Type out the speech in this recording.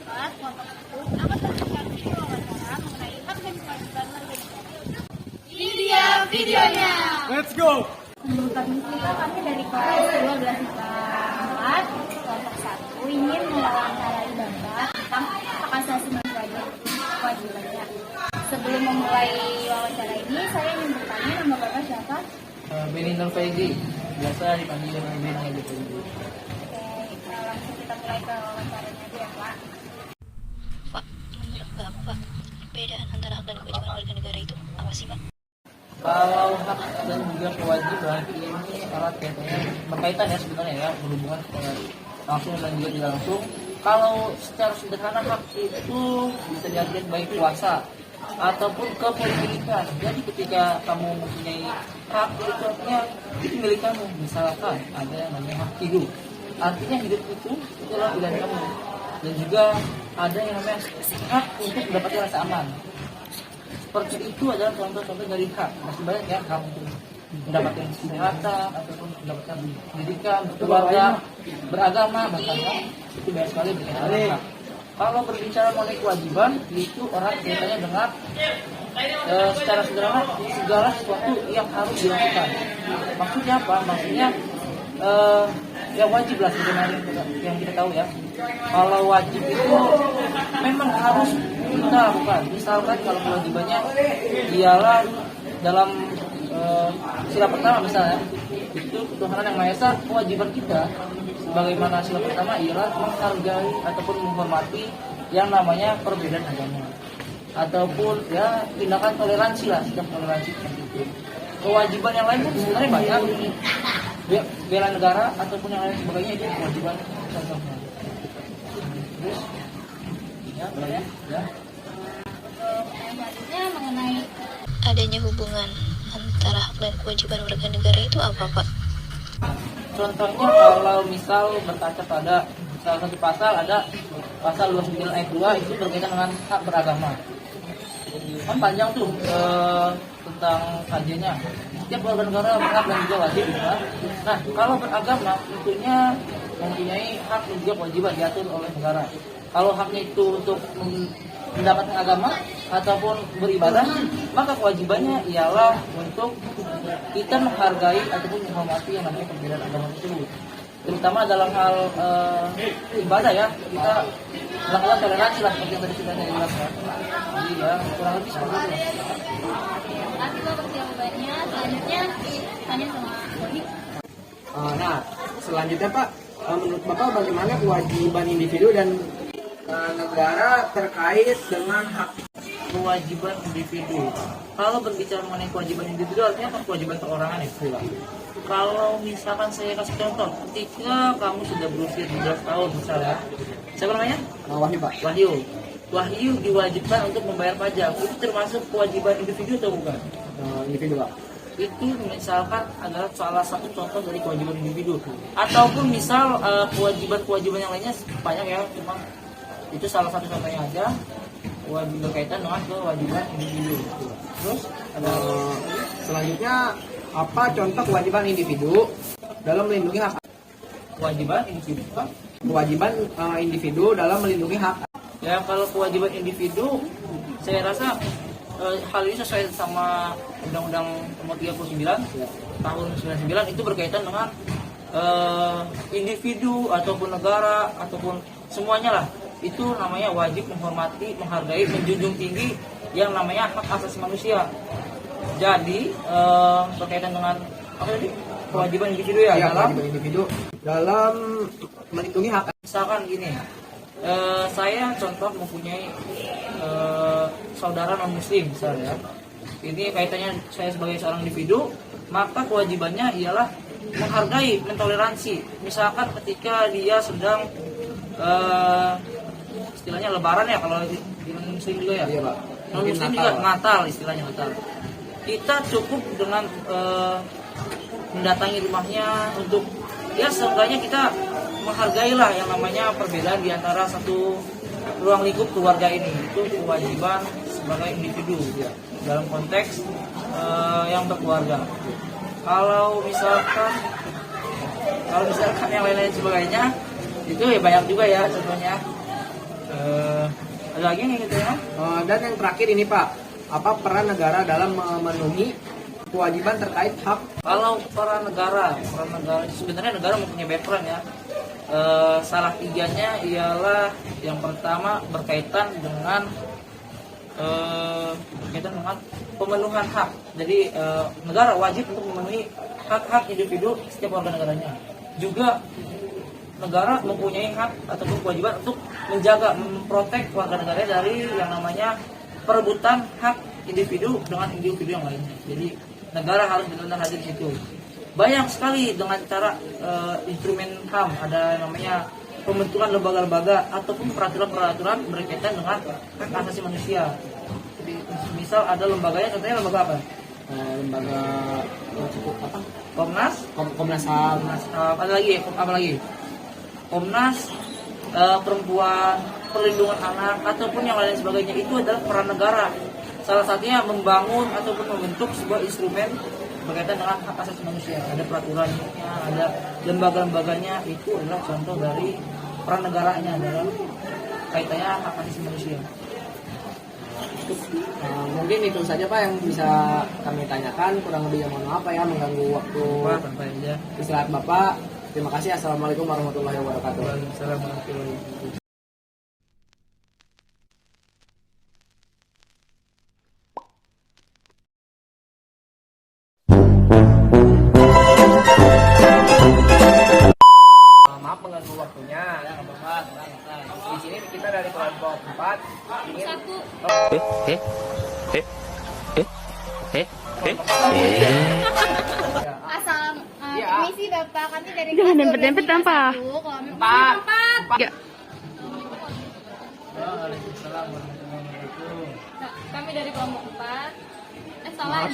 dapat kelompok satu akan memberikan video wawancara mengenai hak dan kewajiban warga negara. Ini dia videonya. Let's go. Menurut kita, kami dari kelas 12 IPA 4, kelompok 1 ingin mewawancarai Bapak tentang hak asasi manusia dan kewajibannya. Sebelum memulai wawancara ini, saya ingin bertanya, nama Bapak siapa? Beni Nur Faizi, biasa dipanggil dengan Beni gitu. Oke, langsung kita mulai ke wawancaranya aja ya Pak. Pak, menurut Bapak, perbedaan antara hak dan kewajiban warga negara itu apa sih Pak? Kalau hak dan juga kewajiban ini erat kaitannya berkaitan ya sebenarnya ya, berhubungan langsung dan juga tidak langsung. Kalau secara sederhana hak itu bisa diartikan baik kuasa ataupun kepemilikan. Jadi ketika kamu mempunyai hak itu artinya itu milik kamu. Misalkan ada yang namanya hak hidup, artinya hidup itu adalah pilihan kamu. Dan juga ada yang namanya hak untuk mendapatkan rasa aman. Seperti itu adalah contoh-contoh dari hak. Masih banyak ya hak untuk mendapatkan kesehatan ataupun mendapatkan pendidikan, berkeluarga, beragama, bahkan kan itu banyak sekali berkaitan dengan hak. Kalau berbicara mengenai kewajiban, itu orang kaitannya dengan secara sederhana segala sesuatu yang harus dilakukan. Maksudnya apa? Maksudnya yang wajib lah sebenarnya yang kita tahu ya. Kalau wajib itu memang harus kita lakukan. Misalkan kalau kewajibannya ialah dalam sila pertama misalnya, itu ketuhanan yang Maha Esa, kewajiban kita sebagaimana sila pertama ialah menghargai ataupun menghormati yang namanya perbedaan agama ataupun ya tindakan toleransi lah, sikap toleransi seperti itu. Kewajiban yang lain pun sebenarnya banyak, bela negara ataupun yang lain sebagainya itu kewajiban contohnya. Terus ya. Selanjutnya mengenai Adanya hubungan antara hak dan kewajiban warga negara itu apa Pak? Contohnya kalau misal berkaca pada salah satu pasal, ada pasal 29 ayat 2 itu berkaitan dengan hak beragama. Kan panjang tuh tentang kajiannya. Setiap warga negara berhak dan juga wajib ya. Nah, kalau beragama tentunya mempunyai hak dan juga kewajiban diatur oleh negara. Kalau haknya itu untuk mendapatkan agama ataupun beribadah, maka kewajibannya ialah untuk kita menghargai ataupun menghormati yang namanya perbedaan agama tersebut. Terutama dalam hal ibadah ya, kita melakukan toleransi lah seperti yang tadi sudah saya jelaskan. Jadi ya kurang lebih seperti itu. terima kasih untuk jawabannya. Selanjutnya tanya sama Doni. Nah, selanjutnya Pak, menurut Bapak bagaimana kewajiban individu dan negara terkait dengan hak? Kewajiban individu. Kalau berbicara mengenai kewajiban individu artinya kan kewajiban perorangan ya pula. Kalau misalkan saya kasih contoh, ketika kamu sudah berusia 17 tahun misalnya, siapa namanya? Wahyu Pak. Wahyu diwajibkan untuk membayar pajak. Itu termasuk kewajiban individu atau bukan? Individu Pak. Itu misalkan adalah salah satu contoh dari kewajiban individu. Ataupun misal kewajiban-kewajiban yang lainnya banyak ya, cuma itu salah satu contohnya aja. Kewajiban berkaitan dengan kewajiban individu. Terus selanjutnya apa contoh kewajiban individu dalam melindungi hak? Kewajiban individu Pak? Kewajiban individu dalam melindungi hak. Ya kalau kewajiban individu, saya rasa hal ini sesuai sama Undang-Undang Nomor 39 tahun 99 itu berkaitan dengan individu ataupun negara ataupun semuanya lah. Itu namanya wajib menghormati, menghargai, menjunjung tinggi yang namanya hak asasi manusia. Jadi berkaitan dengan apa tadi? Kewajiban individu ya, dalam kewajiban individu dalam melindungi hak. Misalkan gini, saya contoh mempunyai saudara non muslim misalnya. Ini kaitannya saya sebagai seorang individu, maka kewajibannya ialah menghargai, mentoleransi. Misalkan ketika dia sedang istilahnya lebaran ya, kalau di muslim juga ya. Iya Pak. Non muslim juga Natal, istilahnya Natal. Kita cukup dengan mendatangi rumahnya untuk ya seenggaknya kita menghargailah yang namanya perbedaan di antara satu ruang lingkup keluarga ini. Itu kewajiban sebagai individu ya, dalam konteks yang berkeluarga. Kalau misalkan yang lain-lain sebagainya itu ya banyak juga ya contohnya. Ada lagi nih gitu ya? Dan yang terakhir ini Pak, apa peran negara dalam memenuhi kewajiban terkait hak? Kalau peran negara sebenarnya negara mempunyai banyak peran ya. Salah tiganya ialah yang pertama berkaitan dengan pemenuhan hak. Jadi negara wajib untuk memenuhi hak-hak individu setiap warga negaranya. Juga negara mempunyai hak ataupun kewajiban untuk menjaga, memprotek warga negara dari yang namanya perebutan hak individu dengan individu yang lainnya. Jadi negara harus benar-benar hadir di situ. Banyak sekali dengan cara instrumen HAM, ada namanya pembentukan lembaga-lembaga ataupun peraturan-peraturan berkaitan dengan hak asasi manusia. Jadi misal ada lembaganya, contohnya lembaga apa? Lembaga apa? Komnas HAM. Ada lagi apa lagi? Komnas perempuan, perlindungan anak ataupun yang lain sebagainya. Itu adalah peran negara. Salah satunya membangun ataupun membentuk sebuah instrumen berkaitan dengan hak asasi manusia. Ada peraturannya, ada lembaga-lembaganya. Itu adalah contoh dari peran negaranya dalam kaitannya hak asasi manusia. Mungkin itu saja Pak yang bisa kami tanyakan. Kurang lebihnya mohon maaf Pak ya, mengganggu waktu istirahat Bapak. Terima kasih. Assalamualaikum warahmatullahi wabarakatuh. Waalaikumsalam warahmatullahi wabarakatuh. Maaf mengganggu waktunya. Di sini kita dari kelompok 4 ingin Asal permisi Bapak, kami dari Jangan dempet-dempet tanpa. Pak. Waalaikumsalam warahmatullahi wabarakatuh. Kami dari kelompok 4. Salah.